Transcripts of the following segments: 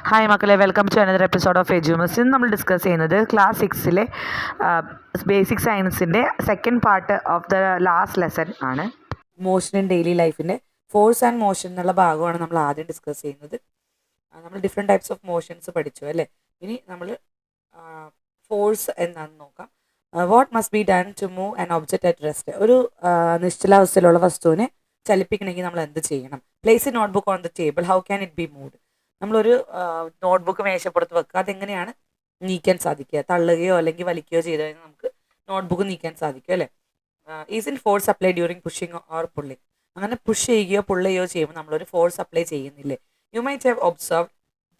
Hi മക്കളെ, welcome to another episode of Edumus. ഇന്ന് നമ്മൾ ഡിസ്കസ് ചെയ്യുന്നത് ക്ലാസ് 6 ബേസിക് സയൻസിൻ്റെ second part of the last lesson ആണ്. മോഷൻ ഇൻ ഡെയിലി ലൈഫിൻ്റെ ഫോഴ്സ് ആൻഡ് മോഷൻ എന്നുള്ള ഭാഗമാണ് നമ്മൾ ആദ്യം ഡിസ്കസ് ചെയ്യുന്നത്. നമ്മൾ ഡിഫറെൻറ്റ് ടൈപ്സ് ഓഫ് മോഷൻസ് പഠിച്ചു അല്ലേ. ഇനി നമ്മൾ ഫോഴ്സ് എന്താണെന്ന് നോക്കാം. What must be done to move an object at rest. ഒരു നിശ്ചലാവസ്ഥയിലുള്ള വസ്തുവിനെ ചലിപ്പിക്കണമെങ്കിൽ നമ്മൾ എന്ത് ചെയ്യണം? Place a notebook on the table, how can it be moved. നമ്മളൊരു നോട്ട്ബുക്ക് മേശപ്പുറത്ത് വെക്കുക, അതെങ്ങനെയാണ് നീക്കാൻ സാധിക്കുക? തള്ളുകയോ അല്ലെങ്കിൽ വലിക്കുകയോ ചെയ്ത് കഴിഞ്ഞാൽ നമുക്ക് നോട്ട്ബുക്ക് നീക്കാൻ സാധിക്കും അല്ലേ. Is an force apply during pushing or pulling. അങ്ങനെ പുഷ് ചെയ്യുകയോ പുള്ള് ചെയ്യുകയോ ചെയ്യുമ്പോൾ നമ്മളൊരു ഫോഴ്സ് അപ്ലൈ ചെയ്യുന്നില്ലേ? You might have observe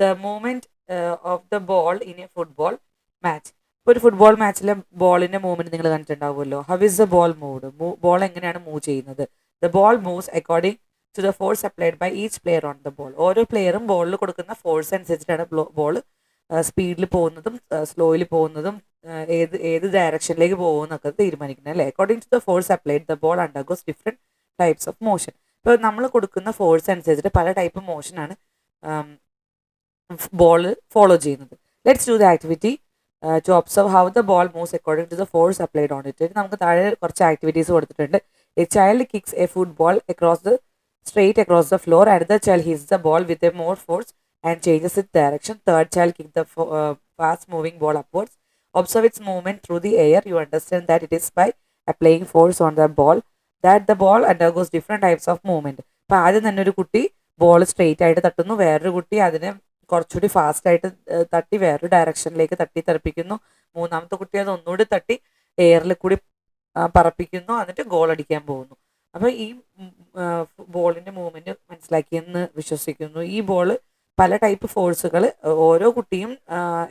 the movement of the ball in a football match. ഇപ്പോൾ ഒരു ഫുട്ബോൾ മാച്ചിലെ ബോളിൻ്റെ മൂവ്മെൻറ്റ് നിങ്ങൾ കണ്ടിട്ടുണ്ടാവുമല്ലോ. How is the ball moved? Ball എങ്ങനെയാണ് മൂവ് ചെയ്യുന്നത്? The ball moves according to the force applied by each player on the ball. ഓരോ പ്ലെയറും ബോളിൽ കൊടുക്കുന്ന ഫോഴ്സ് അനുസരിച്ചിട്ടാണ് ബോൾ സ്പീഡിൽ പോകുന്നതും സ്ലോയിൽ പോകുന്നതും ഏത് ഡയറക്ഷനിലേക്ക് പോകുന്നതൊക്കെ തീരുമാനിക്കുന്നത് അല്ലേ. According to the force applied the ball undergoes different types of motion. ഇപ്പോൾ നമ്മൾ കൊടുക്കുന്ന ഫോഴ്സ് അനുസരിച്ചിട്ട് പല ടൈപ്പ് മോഷനാണ് ബോൾ ഫോളോ ചെയ്യുന്നത്. Let's do the activity to observe how the ball moves according to the force applied on it. നമുക്ക് താഴെ കുറച്ച് ആക്ടിവിറ്റീസ് കൊടുത്തിട്ടുണ്ട്. A child kicks a football straight across the floor. Another child hits the ball with a more force and changes its direction. Third child kicks the fast moving ball upwards. Observe its movement through the air. You understand that it is by applying force on the ball that the ball undergoes different types of movement. അപ്പോൾ ആദ്യം തന്നെ ഒരു കുട്ടി ball straight ആയിട്ട് തട്ടുന്നു, വേറൊരു കുട്ടി അതിനെ കുറച്ചുകൂടി ഫാസ്റ്റ് ആയിട്ട് തട്ടി വേറൊരു ഡയറക്ഷനിലേക്ക് തട്ടി തെറിപ്പിക്കുന്നു. മൂന്നാമത്തെ കുട്ടി അത് ഒന്നുകൂടി തട്ടി എയറിൽ കൂടി പറപ്പിക്കുന്നു, എന്നിട്ട് ഗോൾ അടിക്കാൻ പോകുന്നു. അപ്പോൾ ഈ ബോളിൻ്റെ മൂവ്മെൻറ്റ് മനസ്സിലാക്കിയെന്ന് വിശ്വസിക്കുന്നു. ഈ ബോൾ പല ടൈപ്പ് ഫോഴ്സുകൾ ഓരോ കുട്ടിയും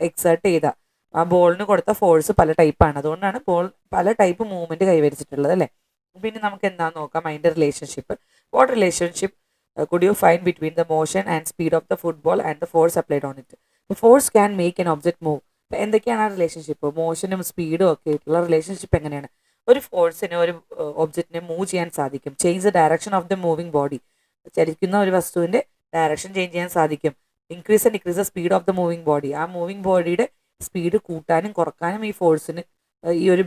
എക്സേർട്ട് ചെയ്ത ആ ബോളിന് കൊടുത്ത ഫോഴ്സ് പല ടൈപ്പാണ്. അതുകൊണ്ടാണ് ബോൾ പല ടൈപ്പ് മൂവ്മെൻറ്റ് കൈവരിച്ചിട്ടുള്ളത് അല്ലേ. പിന്നെ നമുക്ക് എന്താണെന്ന് നോക്കാം അതിൻ്റെ relationship. What relationship could you find between the motion and speed of the football and the force applied on it. Force can make an object move. എന്തൊക്കെയാണ് ആ റിലേഷൻഷിപ്പ്? മോഷനും സ്പീഡും ഒക്കെ ആയിട്ടുള്ള റിലേഷൻഷിപ്പ് എങ്ങനെയാണ്? ഒരു ഫോഴ്സിനെ ഒരു ഒബ്ജക്റ്റിനെ മൂവ് ചെയ്യാൻ സാധിക്കും. Change the direction of the moving body. ചലിക്കുന്ന ഒരു വസ്തുവിൻ്റെ ഡയറക്ഷൻ ചേഞ്ച് ചെയ്യാൻ സാധിക്കും. Increase and decrease the speed of the moving body. ആ മൂവിങ് ബോഡിയുടെ സ്പീഡ് കൂട്ടാനും കുറക്കാനും ഈ ഫോഴ്സിന് ഈ ഒരു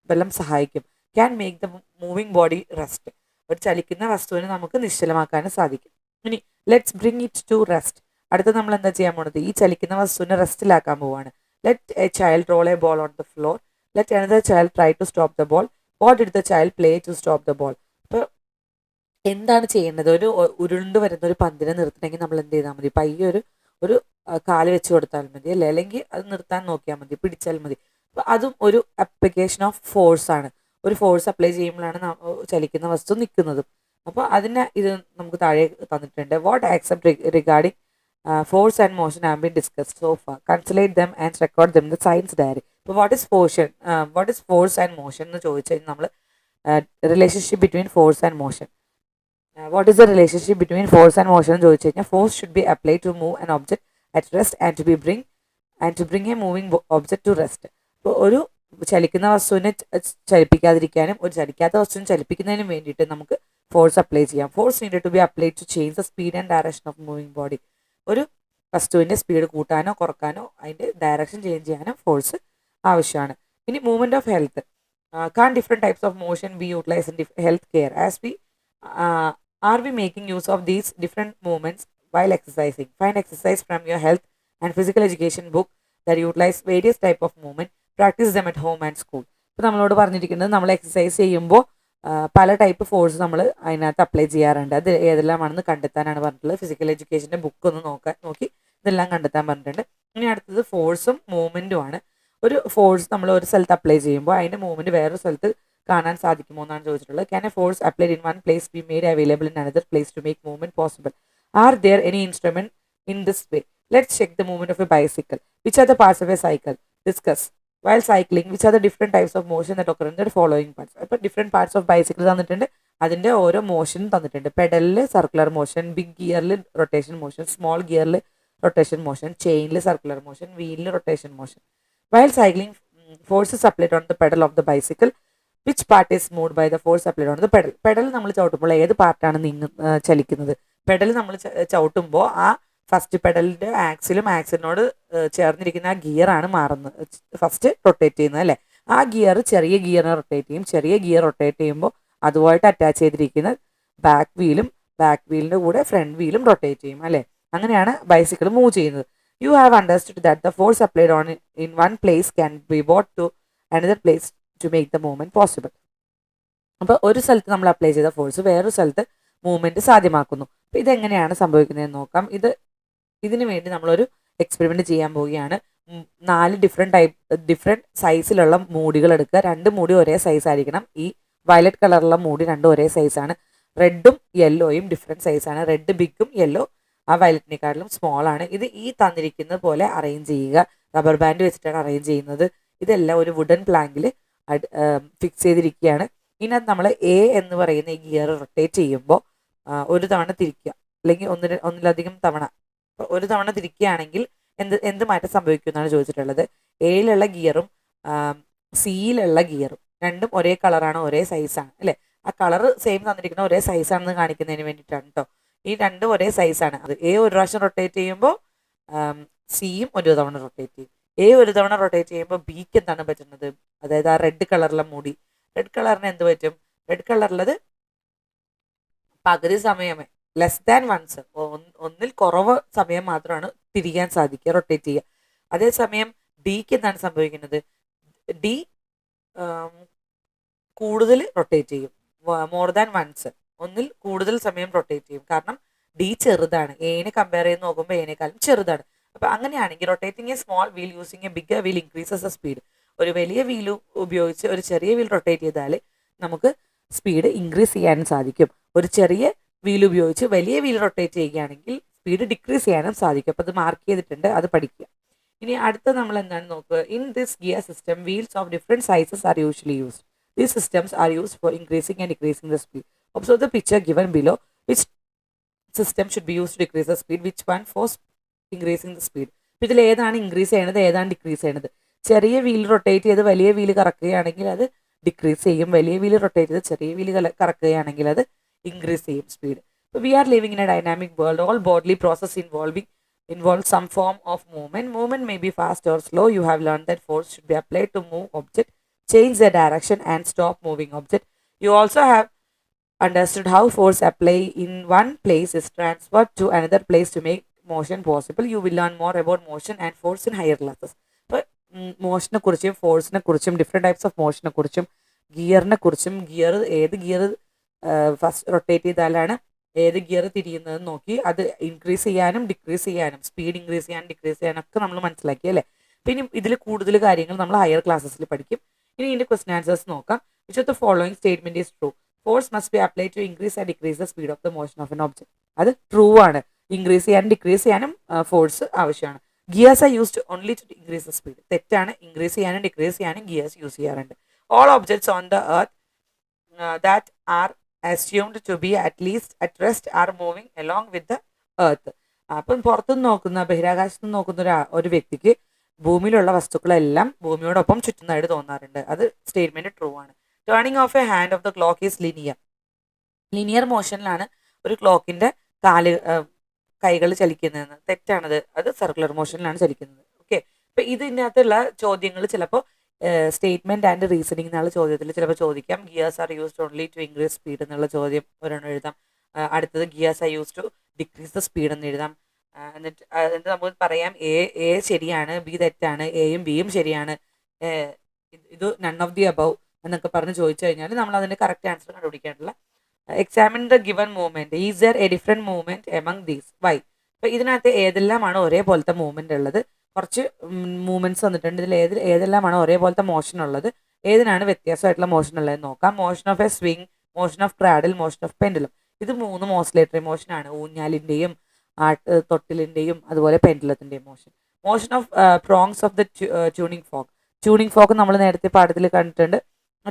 ബലം സഹായിക്കും. Can make the moving body rest. ഒരു ചലിക്കുന്ന വസ്തുവിനെ നമുക്ക് നിശ്ചലമാക്കാനും സാധിക്കും. ഇനി let's bring it to rest. അടുത്ത നമ്മൾ എന്താ ചെയ്യാൻ പോകുന്നത്? ഈ ചലിക്കുന്ന വസ്തുവിനെ റെസ്റ്റിലാക്കാൻ പോവാണ്. Let a child roll a ball on the floor. Let another child try to stop the ball. What did the child play to stop the ball? അപ്പോൾ എന്താണ് ചെയ്യേണ്ടത്? ഒരു ഉരുണ്ട് വരുന്ന ഒരു പന്തിനെ നിർത്തണമെങ്കിൽ നമ്മൾ എന്ത് ചെയ്താൽ മതി? പയ്യെ ഒരു കാല് വെച്ച് കൊടുത്താൽ മതി അല്ലേ, അല്ലെങ്കിൽ അത് നിർത്താൻ നോക്കിയാൽ മതി, പിടിച്ചാൽ മതി. അപ്പോൾ അതും ഒരു അപ്ലിക്കേഷൻ ഓഫ് ഫോഴ്സ് ആണ്. ഒരു ഫോഴ്സ് അപ്ലൈ ചെയ്യുമ്പോഴാണ് ചലിക്കുന്ന വസ്തു നിൽക്കുന്നതും. അപ്പോൾ ഇത് നമുക്ക് താഴെ തന്നിട്ടുണ്ട്. What accept regarding force and motion have been discussed so far. Consolidate them and record them in the science diary. ഇപ്പോൾ what is force and motion എന്ന് ചോദിച്ചു കഴിഞ്ഞാൽ നമ്മൾ relationship between force and motion. What is the relationship between force and motion എന്ന് ചോദിച്ചു കഴിഞ്ഞാൽ force should be apply to move an object at rest and to bring a moving object to rest. ഇപ്പോൾ ഒരു ചലിക്കുന്ന വസ്തുവിനെ ചലിപ്പിക്കാതിരിക്കാനും ഒരു ചലിക്കാത്ത വസ്തുവിനെ ചലിപ്പിക്കുന്നതിനും വേണ്ടിയിട്ട് നമുക്ക് ഫോഴ്സ് അപ്ലൈ ചെയ്യാം. Force needed to be apply to change the speed and direction of moving body. ഒരു വസ്തുവിൻ്റെ സ്പീഡ് കൂട്ടാനോ കുറക്കാനോ അതിൻ്റെ ഡയറക്ഷൻ ചേഞ്ച് ചെയ്യാനോ ഫോഴ്സ് ആവശ്യമാണ്. ഇനി movement of health. Can different types of motion be utilise in health care are we making use of these different movements while exercising. Find exercise from your health and physical education book that utilise various type of movement. Practise them at home and school. ഇപ്പോൾ നമ്മളോട് പറഞ്ഞിരിക്കുന്നത് നമ്മൾ exercise ചെയ്യുമ്പോൾ പല type force നമ്മൾ അതിനകത്ത് apply ചെയ്യാറുണ്ട്. അത് ഏതെല്ലാമാണെന്ന് കണ്ടെത്താനാണ് പറഞ്ഞിട്ടുള്ളത്. ഫിസിക്കൽ എഡ്യൂക്കേഷൻ്റെ ബുക്ക് ഒന്ന് നോക്കി ഇതെല്ലാം കണ്ടെത്താൻ പറഞ്ഞിട്ടുണ്ട്. ഇനി അടുത്തത് ഫോഴ്സും മൂവ്മെൻറ്റും ആണ്. ഒരു ഫോഴ്സ് നമ്മൾ ഒരു സ്ഥലത്ത് അപ്ലൈ ചെയ്യുമ്പോൾ അതിൻ്റെ മൂവ്മെൻറ്റ് വേറൊരു സ്ഥലത്ത് കാണാൻ സാധിക്കുമോ എന്നാണ് ചോദിച്ചിട്ടുള്ളത്. Can a force applied in one place be made available in another place to make movement possible? Are there any instrument in this way? Let's check the movement of a bicycle. Which are the parts of a cycle? Discuss. While cycling, which are the different types of motion that occur in the following parts? അപ്പോൾ different parts of bicycle തന്നിട്ടുണ്ട്, അതിൻ്റെ ഓരോ മോഷനും തന്നിട്ടുണ്ട്. പെഡലിൽ circular motion, big ഗിയറിൽ rotation motion, small ഗിയറിൽ rotation motion, ചെയിനിൽ സർക്കുലർ മോഷൻ, വീലിൽ rotation motion. While cycling, force is applied on the pedal of the bicycle. Which part is moved by the force applied on the pedal? Pedal നമ്മൾ ചവിട്ടുമ്പോൾ ഏത് പാർട്ടാണ് ചലിക്കുന്നത്? Pedal നമ്മൾ ചവിട്ടുമ്പോൾ ആ first പെഡലിൻ്റെ ആക്സിലിനോട് ചേർന്നിരിക്കുന്ന ആ ഗിയറാണ് മാറുന്നത്, ഫസ്റ്റ് റൊട്ടേറ്റ് ചെയ്യുന്നത് അല്ലേ. ആ ഗിയർ ചെറിയ ഗിയറിനെ റൊട്ടേറ്റ് ചെയ്യും. ചെറിയ ഗിയർ റൊട്ടേറ്റ് ചെയ്യുമ്പോൾ അതുമായിട്ട് അറ്റാച്ച് ചെയ്തിരിക്കുന്ന ബാക്ക് വീലിൻ്റെ കൂടെ ഫ്രണ്ട് വീലും റൊട്ടേറ്റ് ചെയ്യും അല്ലേ. അങ്ങനെയാണ് ബൈസിക്കിൾ മൂവ് ചെയ്യുന്നത്. You have understood that the force applied on in one place can be brought to another place to make the movement possible. അപ്പോൾ ഒരു സ്ഥലത്ത് നമ്മൾ അപ്ലൈ ചെയ്ത ഫോഴ്സ് വേറൊരു സ്ഥലത്ത് മൂവ്മെന്റ് സാധ്യമാക്കുന്നു. അപ്പോൾ ഇതെങ്ങനെയാണ് സംഭവിക്കുന്നതെന്ന് നോക്കാം. ഇതിനു വേണ്ടി നമ്മളൊരു എക്സ്പെരിമെന്റ് ചെയ്യാൻ പോവുകയാണ്. 4 ഡിഫറെൻറ്റ് സൈസിലുള്ള മൂടികൾ എടുക്കുക. 2 മൂടി ഒരേ സൈസ് ആയിരിക്കണം. ഈ വയലറ്റ് കളറുള്ള മൂടി രണ്ടും ഒരേ സൈസാണ്. റെഡും യെല്ലോയും ഡിഫറെൻറ്റ് സൈസാണ്. റെഡ് ബിഗും യെല്ലോ ആ വയലറ്റിനെക്കാട്ടിലും സ്മോൾ ആണ്. ഇത് ഈ തന്നിരിക്കുന്നത് പോലെ അറേഞ്ച് ചെയ്യുക. റബ്ബർ ബാൻഡ് വെച്ചിട്ടാണ് അറേഞ്ച് ചെയ്യുന്നത്. ഇതെല്ലാം ഒരു വുഡൻ പ്ലാങ്കിൽ ഫിക്സ് ചെയ്തിരിക്കുകയാണ്. ഇതിനകത്ത് നമ്മൾ എ എന്ന് പറയുന്ന ഈ ഗിയർ റൊട്ടേറ്റ് ചെയ്യുമ്പോൾ ഒരു തവണ തിരിക്കുക, അല്ലെങ്കിൽ ഒന്നിലധികം തവണ. ഒരു തവണ തിരിക്കുകയാണെങ്കിൽ എന്ത് മാറ്റം സംഭവിക്കും എന്നാണ് ചോദിച്ചിട്ടുള്ളത്. എയിലുള്ള ഗിയറും സിയിലുള്ള ഗിയറും രണ്ടും ഒരേ കളറാണ്, ഒരേ സൈസാണ് അല്ലേ. ആ കളർ സെയിം തന്നിരിക്കുന്ന ഒരേ സൈസാണെന്ന് കാണിക്കുന്നതിന് വേണ്ടിയിട്ടാണ് കേട്ടോ. ഈ രണ്ടും ഒരേ സൈസാണ്. അത് എ ഒരു പ്രാവശ്യം റൊട്ടേറ്റ് ചെയ്യുമ്പോൾ സിയും ഒരു തവണ റൊട്ടേറ്റ് ചെയ്യും. എ ഒരു തവണ റൊട്ടേറ്റ് ചെയ്യുമ്പോൾ ബിക്ക് എന്താണ് പറ്റുന്നത്? അതായത് ആ റെഡ് കളറിലെ മൂടി, റെഡ് കളറിന് എന്ത് പറ്റും? റെഡ് കളറിലത് പകുതി സമയമേ, ലെസ് ദാൻ വൺസ്, ഒന്നിൽ കുറവ് സമയം മാത്രമാണ് തിരിയാൻ സാധിക്കുക, റൊട്ടേറ്റ് ചെയ്യുക. അതേസമയം ഡിക്ക് എന്താണ് സംഭവിക്കുന്നത്? ഡി കൂടുതൽ റൊട്ടേറ്റ് ചെയ്യും, മോർ ദാൻ വൺസ്, ഒന്നിൽ കൂടുതൽ സമയം റൊട്ടേറ്റ് ചെയ്യും. കാരണം ഡി ചെറുതാണ്, എനെ കമ്പയർ ചെയ്ത് നോക്കുമ്പോൾ എനേക്കാളും ചെറുതാണ്. അപ്പം അങ്ങനെയാണെങ്കിൽ rotating A small wheel using A bigger wheel increases the speed. ഒരു വലിയ വീൽ ഉപയോഗിച്ച് ഒരു ചെറിയ വീൽ റൊട്ടേറ്റ് ചെയ്താൽ നമുക്ക് സ്പീഡ് ഇൻക്രീസ് ചെയ്യാനും സാധിക്കും. ഒരു ചെറിയ വീൽ ഉപയോഗിച്ച് വലിയ വീൽ റൊട്ടേറ്റ് ചെയ്യുകയാണെങ്കിൽ സ്പീഡ് ഡിക്രീസ് ചെയ്യാനും സാധിക്കും. അപ്പോൾ അത് മാർക്ക് ചെയ്തിട്ടുണ്ട്, അത് പഠിക്കുക. ഇനി അടുത്ത നമ്മൾ എന്താണ് നോക്കുക. In this gear system wheels of different sizes are usually used. These systems are used for increasing and decreasing the speed. Observe the picture given below. Which system should be used to decrease the speed? Which one for increasing the speed? ഇതിൽ ഏതാണ് increase ചെയ്യണത്, ഏതാണ് decrease ചെയ്യണത്? ചെറിയ wheel rotate ചെയ്ത് വലിയ wheel കറക്കുകയാണെങ്കിൽ അത് decrease ചെയ്യും. വലിയ വീൽ റൊട്ടേറ്റ് ചെയ്ത് ചെറിയ വീൽ കറക്കുകയാണെങ്കിൽ അത് ഇൻക്രീസ് ചെയ്യും speed. So we are living in a dynamic world. All bodily process involve some form of movement. Movement may be fast or slow. You have learned that force should be applied to move object, change their direction and stop moving object. You also have understood how force apply in one place is transferred to another place to make motion possible. You will learn more about motion and force in higher classes. അപ്പോൾ മോഷനെ കുറിച്ചും ഫോഴ്സിനെ കുറിച്ചും different types of മോഷനെ കുറിച്ചും ഗിയറിനെ കുറിച്ചും ഏത് gear first rotate ചെയ്താലാണ് ഏത് gear തിരിയുന്നത് നോക്കി അത് ഇൻക്രീസ് ചെയ്യാനും ഡിക്രീസ് ചെയ്യാനും സ്പീഡ് ഇൻക്രീസ് ചെയ്യാനും ഡിക്രീസ് ചെയ്യാനും ഒക്കെ നമ്മൾ മനസ്സിലാക്കി അല്ലേ. പിന്നെ ഇതിൽ കൂടുതൽ കാര്യങ്ങൾ നമ്മൾ ഹയർ ക്ലാസ്സസിൽ പഠിക്കും. ഇനി ഇതിൻ്റെ ക്വസ്റ്റൻ ആൻസേഴ്സ് നോക്കാം. Which of the following statement is true? Force must be apply to increase and decrease the speed of the motion of an object. അത് ട്രൂ ആണ്. ഇൻക്രീസ് ചെയ്യാനും ഡിക്രീസ് ചെയ്യാനും ഫോഴ്സ് ആവശ്യമാണ്. Gears are used only to increase the speed. തെറ്റാണ്. Increase ചെയ്യാനും decrease ചെയ്യാനും gears use ചെയ്യാറുണ്ട്. All objects on the earth that are assumed to be at least at rest are moving along with the earth. അപ്പം പുറത്തുനിന്ന് നോക്കുന്ന, ബഹിരാകാശത്ത് നോക്കുന്ന ഒരു വ്യക്തിക്ക് ഭൂമിയിലുള്ള വസ്തുക്കളെല്ലാം ഭൂമിയോടൊപ്പം ചുറ്റുന്നതായിട്ട് തോന്നാറുണ്ട്. അത് സ്റ്റേറ്റ്മെന്റ് ട്രൂ ആണ്. Turning of a hand of the clock is linear മോഷനിലാണ് ഒരു ക്ലോക്കിന്റെ കൈകൾ ചലിക്കുന്നതെന്ന്. തെറ്റാണത്. അത് സർക്കുലർ മോഷനിലാണ് ചലിക്കുന്നത്. ഓക്കെ. അപ്പൊ ഇതിനകത്തുള്ള ചോദ്യങ്ങൾ ചിലപ്പോൾ സ്റ്റേറ്റ്മെന്റ് ആൻഡ് റീസണിങ് എന്നുള്ള ചോദ്യത്തിൽ ചിലപ്പോൾ ചോദിക്കാം. Gears are used only to increase speed എന്നുള്ള ചോദ്യം ഒരെണ്ണം എഴുതാം. അടുത്തത് gears are use to decrease the speed എന്ന് എഴുതാം. എന്നിട്ട് നമുക്ക് പറയാം എ ശരിയാണ്, ബി തെറ്റാണ്, എയും ബിയും ശരിയാണ്, ഇത് നൺ ഓഫ് ദി അബവ് എന്നൊക്കെ പറഞ്ഞ് ചോദിച്ചു കഴിഞ്ഞാൽ നമ്മൾ അതിൻ്റെ കറക്റ്റ് ആൻസർ കണ്ടുപിടിക്കാനുള്ള. Examine the given movement. Is there a different movement among these? Why? അപ്പോൾ ഇതിനകത്ത് ഏതെല്ലാമാണ് ഒരേപോലത്തെ മൂവ്മെന്റ് ഉള്ളത്? കുറച്ച് മൂവ്മെന്റ്സ് വന്നിട്ടുണ്ട്. ഇതിൽ ഏതെല്ലാമാണ് ഒരേപോലത്തെ മോഷൻ ഉള്ളത്, ഏതിനാണ് വ്യത്യാസമായിട്ടുള്ള മോഷൻ ഉള്ളതെന്ന് നോക്കാം. Motion of a swing, motion of cradle, motion of pendulum. ഇത് 3 ഓസിലേറ്ററി മോഷനാണ്. ഊഞ്ഞാലിൻ്റെയും തൊട്ടിലിൻ്റെയും അതുപോലെ പെൻഡുലത്തിൻ്റെയും motion. Motion of prongs of the tuning fork. Tuning fork നമ്മൾ നേരത്തെ പാഠത്തിൽ കണ്ടിട്ടുണ്ട്.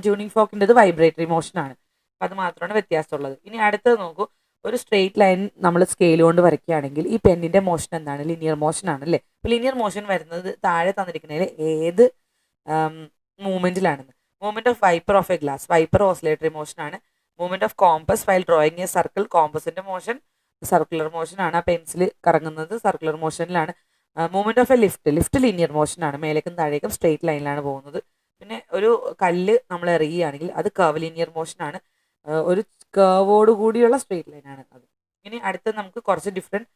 ട്യൂണിംഗ് ഫോക്കിൻ്റെത് വൈബ്രേറ്ററി മോഷനാണ്. അപ്പം അത് മാത്രമാണ് വ്യത്യാസമുള്ളത്. ഇനി അടുത്തത് നോക്കൂ. ഒരു സ്ട്രെയിറ്റ് ലൈൻ നമ്മൾ സ്കെയിൽ കൊണ്ട് വരയ്ക്കുകയാണെങ്കിൽ ഈ പെന്നിൻ്റെ മോഷൻ എന്താണ്? ലിനിയർ മോഷൻ ആണ് അല്ലേ. അപ്പോൾ ലിനിയർ മോഷൻ വരുന്നത് താഴെ തന്നിരിക്കുന്നതിൽ ഏത് മൂവ്മെന്റിലാണെന്ന്. Movement of wiper of a glass. Wiper oscillatory motion ആണ്. Movement of compass while drawing a circle. കോമ്പസിന്റെ മോഷൻ സർക്കുലർ മോഷനാണ്. ആ പെൻസിൽ കറങ്ങുന്നത് സർക്കുലർ മോഷനിലാണ്. Movement of a lift linear മോഷനാണ്. മേലേക്കും താഴേക്കും സ്ട്രെയിറ്റ് ലൈനിലാണ് പോകുന്നത്. പിന്നെ ഒരു കല്ല് നമ്മൾ എറിയുകയാണെങ്കിൽ അത് കർവ് ലീനിയർ മോഷനാണ്. ഒരു കർവോട് കൂടിയുള്ള സ്ട്രെയിറ്റ് ലൈനാണ് അത്. ഇനി അടുത്ത് നമുക്ക് കുറച്ച് ഡിഫറെൻറ്റ്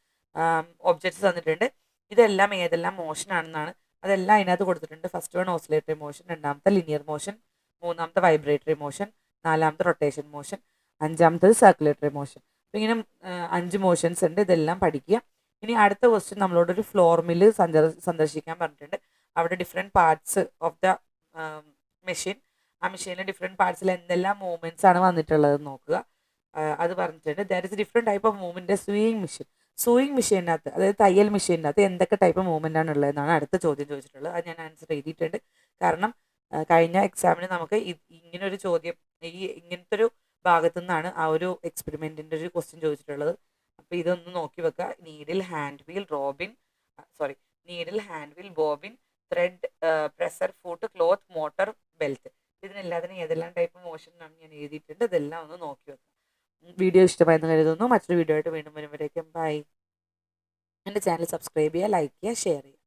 ഒബ്ജക്ട്സ് തന്നിട്ടുണ്ട്. ഇതെല്ലാം ഏതെല്ലാം മോഷൻ ആണെന്നാണ്. അതെല്ലാം അതിനകത്ത് കൊടുത്തിട്ടുണ്ട്. ഫസ്റ്റ് വൺ ഓസിലേറ്ററി മോഷൻ, രണ്ടാമത്തെ ലിനിയർ മോഷൻ, മൂന്നാമത്തെ വൈബ്രേറ്ററി മോഷൻ, നാലാമത്തെ റൊട്ടേഷൻ മോഷൻ, അഞ്ചാമത്തത് സർക്കുലേറ്ററി മോഷൻ. അപ്പോൾ ഇങ്ങനെ 5 മോഷൻസ് ഉണ്ട്. ഇതെല്ലാം പഠിക്കുക. ഇനി അടുത്ത ക്വസ്റ്റ്യൻ നമ്മളോടൊരു ഫ്ലോർ മില്ല് സന്ദർശിക്കാൻ പറഞ്ഞിട്ടുണ്ട്. അവിടെ different parts of the machine, ആ മെഷീനിലെ ഡിഫറെൻറ്റ് പാർട്സിൽ എന്തെല്ലാം മൂവ്മെൻറ്റ്സ് ആണ് വന്നിട്ടുള്ളത് നോക്കുക. അത് പറഞ്ഞിട്ടുണ്ട്. There is different type of movement sewing മെഷീനകത്ത്, അതായത് തയ്യൽ മെഷീനകത്ത് എന്തൊക്കെ ടൈപ്പ് മൂവ്മെൻ്റ് ആണ് ഉള്ളതെന്നാണ് അടുത്ത ചോദ്യം ചോദിച്ചിട്ടുള്ളത്. അത് ഞാൻ ആൻസർ എഴുതിയിട്ടുണ്ട്. കാരണം കഴിഞ്ഞ എക്സാമിന് നമുക്ക് ഇങ്ങനൊരു ചോദ്യം, ഇങ്ങനത്തെ ഒരു ഭാഗത്തു നിന്നാണ് ആ ഒരു എക്സ്പെരിമെൻറ്റിൻ്റെ ഒരു ക്വസ്റ്റ്യൻ ചോദിച്ചിട്ടുള്ളത്. അപ്പോൾ ഇതൊന്ന് നോക്കി വെക്കുക. Needle, hand wheel, bobbin, thread, presser, foot, cloth, motor, belt. ഇതിനെല്ലാത്തിനും ഏതെല്ലാം ടൈപ്പ് മോഷൻ ആണ് ഞാൻ എഴുതിയിട്ടുണ്ട്. ഇതെല്ലാം ഒന്ന് നോക്കി വെക്കുക. വീഡിയോ ഇഷ്ടമായെന്ന് കരുതുന്നു. മറ്റൊരു വീഡിയോ ആയിട്ട് വീണ്ടും വരുമ്പോഴേക്കും ബൈ. എൻ്റെ ചാനൽ സബ്സ്ക്രൈബ് ചെയ്യുക, ലൈക്ക് ചെയ്യുക, ഷെയർ ചെയ്യുക.